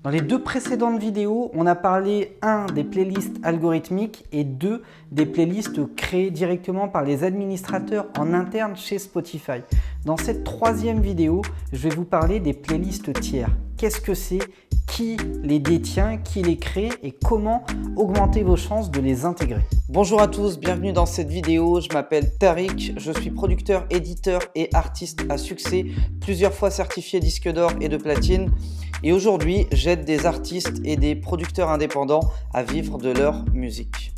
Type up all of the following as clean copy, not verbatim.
Dans les deux précédentes vidéos, on a parlé 1 des playlists algorithmiques et 2 des playlists créées directement par les administrateurs en interne chez Spotify. Dans cette troisième vidéo, je vais vous parler des playlists tiers. Qu'est-ce que c'est? Qui les détient? Qui les crée? Et comment augmenter vos chances de les intégrer? Bonjour à tous, bienvenue dans cette vidéo. Je m'appelle Tariq, je suis producteur, éditeur et artiste à succès, plusieurs fois certifié disque d'or et de platine. Et aujourd'hui, j'aide des artistes et des producteurs indépendants à vivre de leur musique.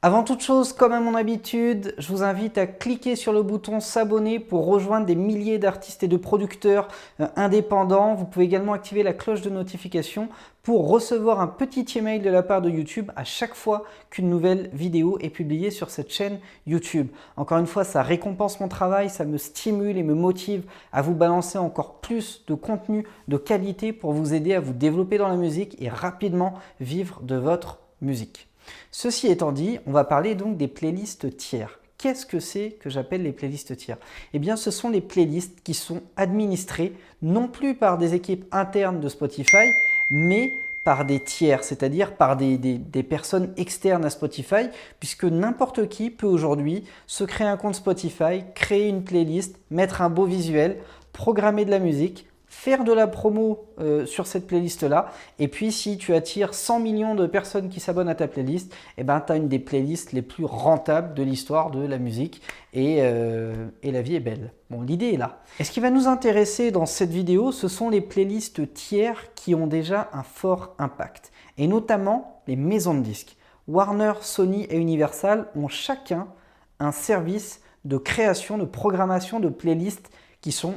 Avant toute chose, comme à mon habitude, je vous invite à cliquer sur le bouton s'abonner pour rejoindre des milliers d'artistes et de producteurs indépendants. Vous pouvez également activer la cloche de notification pour recevoir un petit email de la part de YouTube à chaque fois qu'une nouvelle vidéo est publiée sur cette chaîne YouTube. Encore une fois, ça récompense mon travail, ça me stimule et me motive à vous balancer encore plus de contenu de qualité pour vous aider à vous développer dans la musique et rapidement vivre de votre musique. Ceci étant dit, on va parler donc des playlists tiers. Qu'est-ce que c'est que j'appelle les playlists tiers? Eh bien, ce sont les playlists qui sont administrées non plus par des équipes internes de Spotify, mais par des tiers, c'est-à-dire par des personnes externes à Spotify, puisque n'importe qui peut aujourd'hui se créer un compte Spotify, créer une playlist, mettre un beau visuel, programmer de la musique, faire de la promo sur cette playlist-là. Et puis, si tu attires 100 millions de personnes qui s'abonnent à ta playlist, eh ben, tu as une des playlists les plus rentables de l'histoire de la musique et la vie est belle. Bon, l'idée est là. Et ce qui va nous intéresser dans cette vidéo, ce sont les playlists tiers qui ont déjà un fort impact. Et notamment les maisons de disques. Warner, Sony et Universal ont chacun un service de création, de programmation de playlists qui sont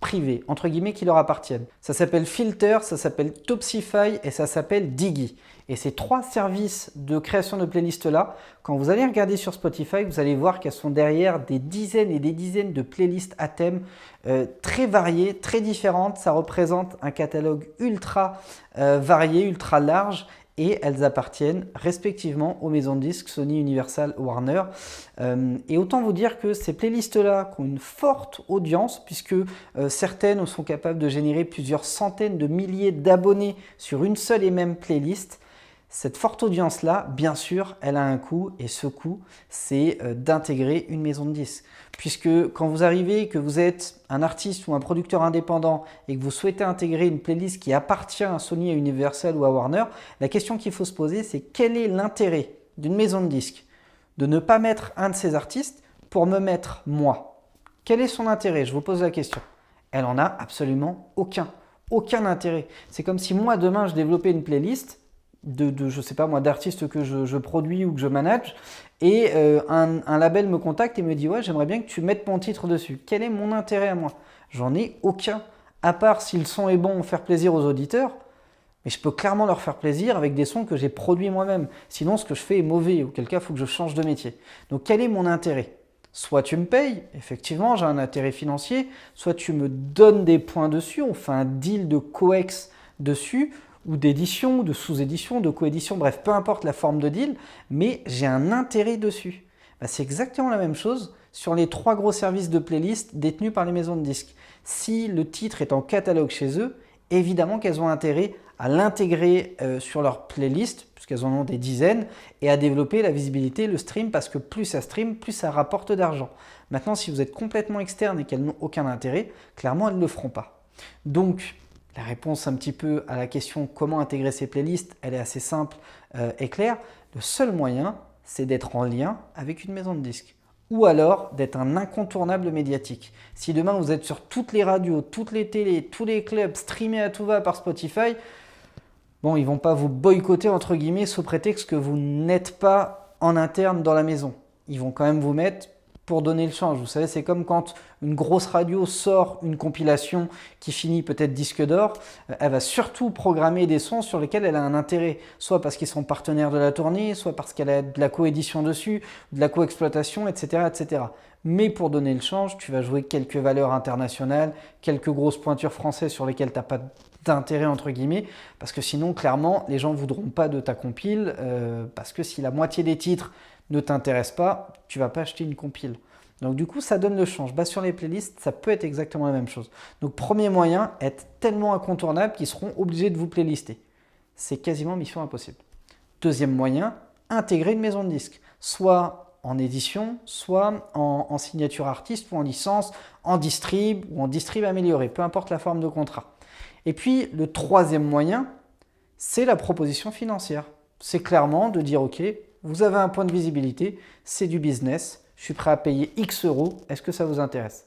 privés, entre guillemets, qui leur appartiennent. Ça s'appelle Filter, ça s'appelle Topsify et ça s'appelle Diggy. Et ces trois services de création de playlists là, quand vous allez regarder sur Spotify, vous allez voir qu'elles sont derrière des dizaines et des dizaines de playlists à thème très variées, très différentes. Ça représente un catalogue ultra varié, ultra large. Et elles appartiennent respectivement aux maisons de disques Sony, Universal, Warner. Et autant vous dire que ces playlists-là qui ont une forte audience, puisque certaines sont capables de générer plusieurs centaines de milliers d'abonnés sur une seule et même playlist. Cette forte audience-là, bien sûr, elle a un coût et ce coût, c'est d'intégrer une maison de disques. Puisque quand vous arrivez, que vous êtes un artiste ou un producteur indépendant et que vous souhaitez intégrer une playlist qui appartient à Sony, à Universal ou à Warner, la question qu'il faut se poser, c'est quel est l'intérêt d'une maison de disques de ne pas mettre un de ces artistes pour me mettre moi? Quel est son intérêt? Je vous pose la question. Elle en a absolument aucun. Aucun intérêt. C'est comme si moi, demain, je développais une playlist je sais pas moi, d'artistes que je produis ou que je manage et un label me contacte et me dit ouais, j'aimerais bien que tu mettes mon titre dessus. Quel est mon intérêt à moi? J'en ai aucun, à part si le son est bon, faire plaisir aux auditeurs, mais je peux clairement leur faire plaisir avec des sons que j'ai produits moi-même. Sinon, ce que je fais est mauvais, auquel cas il faut que je change de métier. Donc quel est mon intérêt? Soit tu me payes, effectivement j'ai un intérêt financier, soit tu me donnes des points dessus, on fait un deal de coex dessus, ou d'édition, ou de sous-édition, de coédition, bref, peu importe la forme de deal, mais j'ai un intérêt dessus. Ben, c'est exactement la même chose sur les trois gros services de playlist détenus par les maisons de disques. Si le titre est en catalogue chez eux, évidemment qu'elles ont intérêt à l'intégrer sur leur playlist, puisqu'elles en ont des dizaines, et à développer la visibilité, le stream, parce que plus ça stream, plus ça rapporte d'argent. Maintenant, si vous êtes complètement externe et qu'elles n'ont aucun intérêt, clairement, elles ne le feront pas. Donc, la réponse un petit peu à la question comment intégrer ces playlists, elle est assez simple et claire. Le seul moyen, c'est d'être en lien avec une maison de disques ou alors d'être un incontournable médiatique. Si demain vous êtes sur toutes les radios, toutes les télés, tous les clubs streamés à tout va par Spotify, bon, ils ne vont pas vous boycotter entre guillemets sous prétexte que vous n'êtes pas en interne dans la maison. Ils vont quand même vous mettre pour donner le change. Vous savez, c'est comme quand une grosse radio sort une compilation qui finit peut-être disque d'or, elle va surtout programmer des sons sur lesquels elle a un intérêt, soit parce qu'ils sont partenaires de la tournée, soit parce qu'elle a de la coédition dessus, de la coexploitation, etc., etc. Mais pour donner le change, tu vas jouer quelques valeurs internationales, quelques grosses pointures françaises sur lesquelles tu n'as pas d'intérêt entre guillemets, parce que sinon, clairement, les gens ne voudront pas de ta compile, parce que si la moitié des titres ne t'intéresse pas, tu ne vas pas acheter une compile. Donc du coup, ça donne le change. Sur les playlists, ça peut être exactement la même chose. Donc premier moyen, être tellement incontournable qu'ils seront obligés de vous playlister. C'est quasiment mission impossible. Deuxième moyen, intégrer une maison de disques. Soit en édition, soit en signature artiste ou en licence, en distrib ou en distrib amélioré, peu importe la forme de contrat. Et puis le troisième moyen, c'est la proposition financière. C'est clairement de dire ok, vous avez un point de visibilité, c'est du business, je suis prêt à payer X euros, est-ce que ça vous intéresse?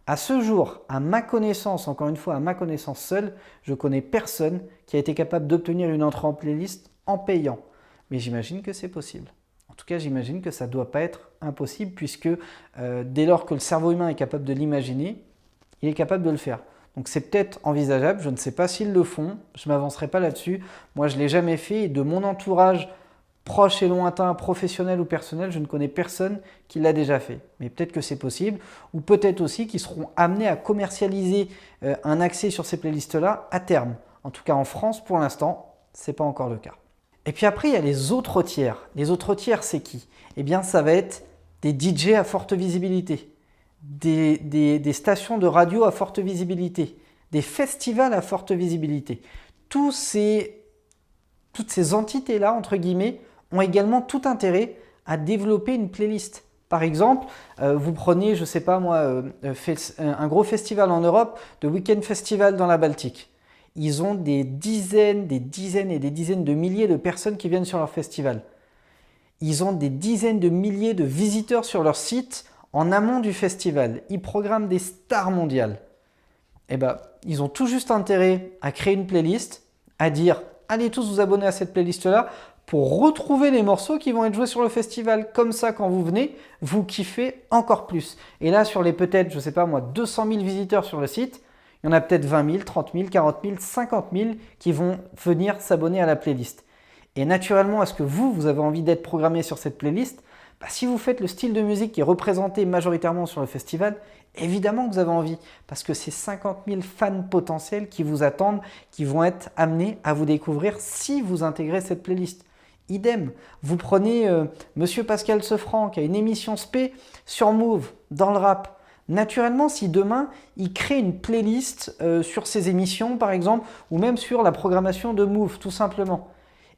À ce jour, à ma connaissance, encore une fois, à ma connaissance seule, je connais personne qui a été capable d'obtenir une entrée en playlist en payant. Mais j'imagine que c'est possible. En tout cas, j'imagine que ça ne doit pas être impossible puisque dès lors que le cerveau humain est capable de l'imaginer, il est capable de le faire. Donc c'est peut-être envisageable, je ne sais pas s'ils le font, je ne m'avancerai pas là-dessus. Moi, je ne l'ai jamais fait et de mon entourage proche et lointain, professionnel ou personnel, je ne connais personne qui l'a déjà fait. Mais peut-être que c'est possible, ou peut-être aussi qu'ils seront amenés à commercialiser un accès sur ces playlists-là à terme. En tout cas, en France, pour l'instant, ce n'est pas encore le cas. Et puis après, il y a les autres tiers. Les autres tiers, c'est qui? Eh bien, ça va être des DJ à forte visibilité, des stations de radio à forte visibilité, des festivals à forte visibilité. Toutes ces entités-là, entre guillemets, ont également tout intérêt à développer une playlist. Par exemple, vous prenez, je ne sais pas moi, un gros festival en Europe, The Weekend Festival dans la Baltique. Ils ont des dizaines et des dizaines de milliers de personnes qui viennent sur leur festival. Ils ont des dizaines de milliers de visiteurs sur leur site en amont du festival. Ils programment des stars mondiales. Eh bien, ils ont tout juste intérêt à créer une playlist, à dire « Allez tous vous abonner à cette playlist-là » pour retrouver les morceaux qui vont être joués sur le festival. Comme ça, quand vous venez, vous kiffez encore plus. Et là, sur les peut-être, je ne sais pas moi, 200 000 visiteurs sur le site, il y en a peut-être 20 000, 30 000, 40 000, 50 000 qui vont venir s'abonner à la playlist. Et naturellement, est-ce que vous avez envie d'être programmé sur cette playlist? Si vous faites le style de musique qui est représenté majoritairement sur le festival, évidemment que vous avez envie, parce que c'est 50 000 fans potentiels qui vous attendent, qui vont être amenés à vous découvrir si vous intégrez cette playlist. Idem, vous prenez Monsieur Pascal Sefranc qui a une émission spé sur Move, dans le rap. Naturellement, si demain, il crée une playlist sur ses émissions, par exemple, ou même sur la programmation de Move, tout simplement,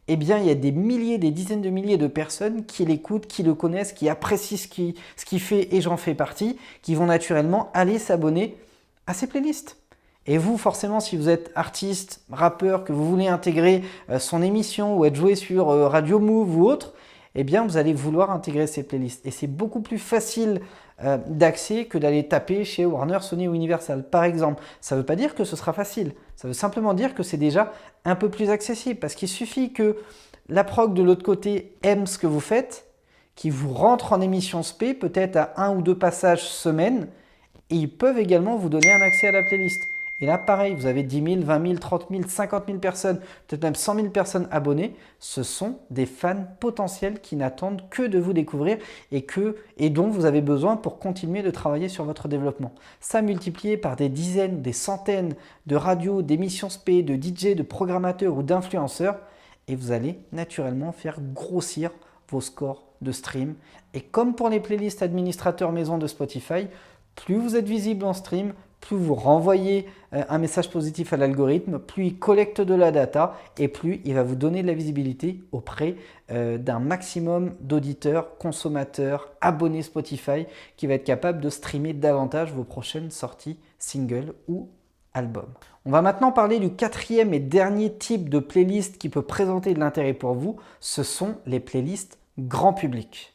eh bien, il y a des milliers, des dizaines de milliers de personnes qui l'écoutent, qui le connaissent, qui apprécient ce qu'il fait, et j'en fais partie, qui vont naturellement aller s'abonner à ces playlists. Et vous, forcément, si vous êtes artiste, rappeur, que vous voulez intégrer son émission ou être joué sur Radio Move ou autre, eh bien, vous allez vouloir intégrer ces playlists. Et c'est beaucoup plus facile d'accès que d'aller taper chez Warner, Sony ou Universal, par exemple. Ça ne veut pas dire que ce sera facile. Ça veut simplement dire que c'est déjà un peu plus accessible parce qu'il suffit que la prog de l'autre côté aime ce que vous faites, qui vous rentre en émission spé, peut-être à 1 ou 2 passages semaine, et ils peuvent également vous donner un accès à la playlist. Et là, pareil, vous avez 10 000, 20 000, 30 000, 50 000 personnes, peut-être même 100 000 personnes abonnées. Ce sont des fans potentiels qui n'attendent que de vous découvrir et dont vous avez besoin pour continuer de travailler sur votre développement. Ça multiplié par des dizaines, des centaines de radios, d'émissions spé, de DJ, de programmateurs ou d'influenceurs, et vous allez naturellement faire grossir vos scores de stream. Et comme pour les playlists administrateurs maison de Spotify, plus vous êtes visible en stream, plus vous renvoyez un message positif à l'algorithme, plus il collecte de la data et plus il va vous donner de la visibilité auprès d'un maximum d'auditeurs, consommateurs, abonnés Spotify qui va être capable de streamer davantage vos prochaines sorties singles ou albums. On va maintenant parler du quatrième et dernier type de playlist qui peut présenter de l'intérêt pour vous, ce sont les playlists grand public.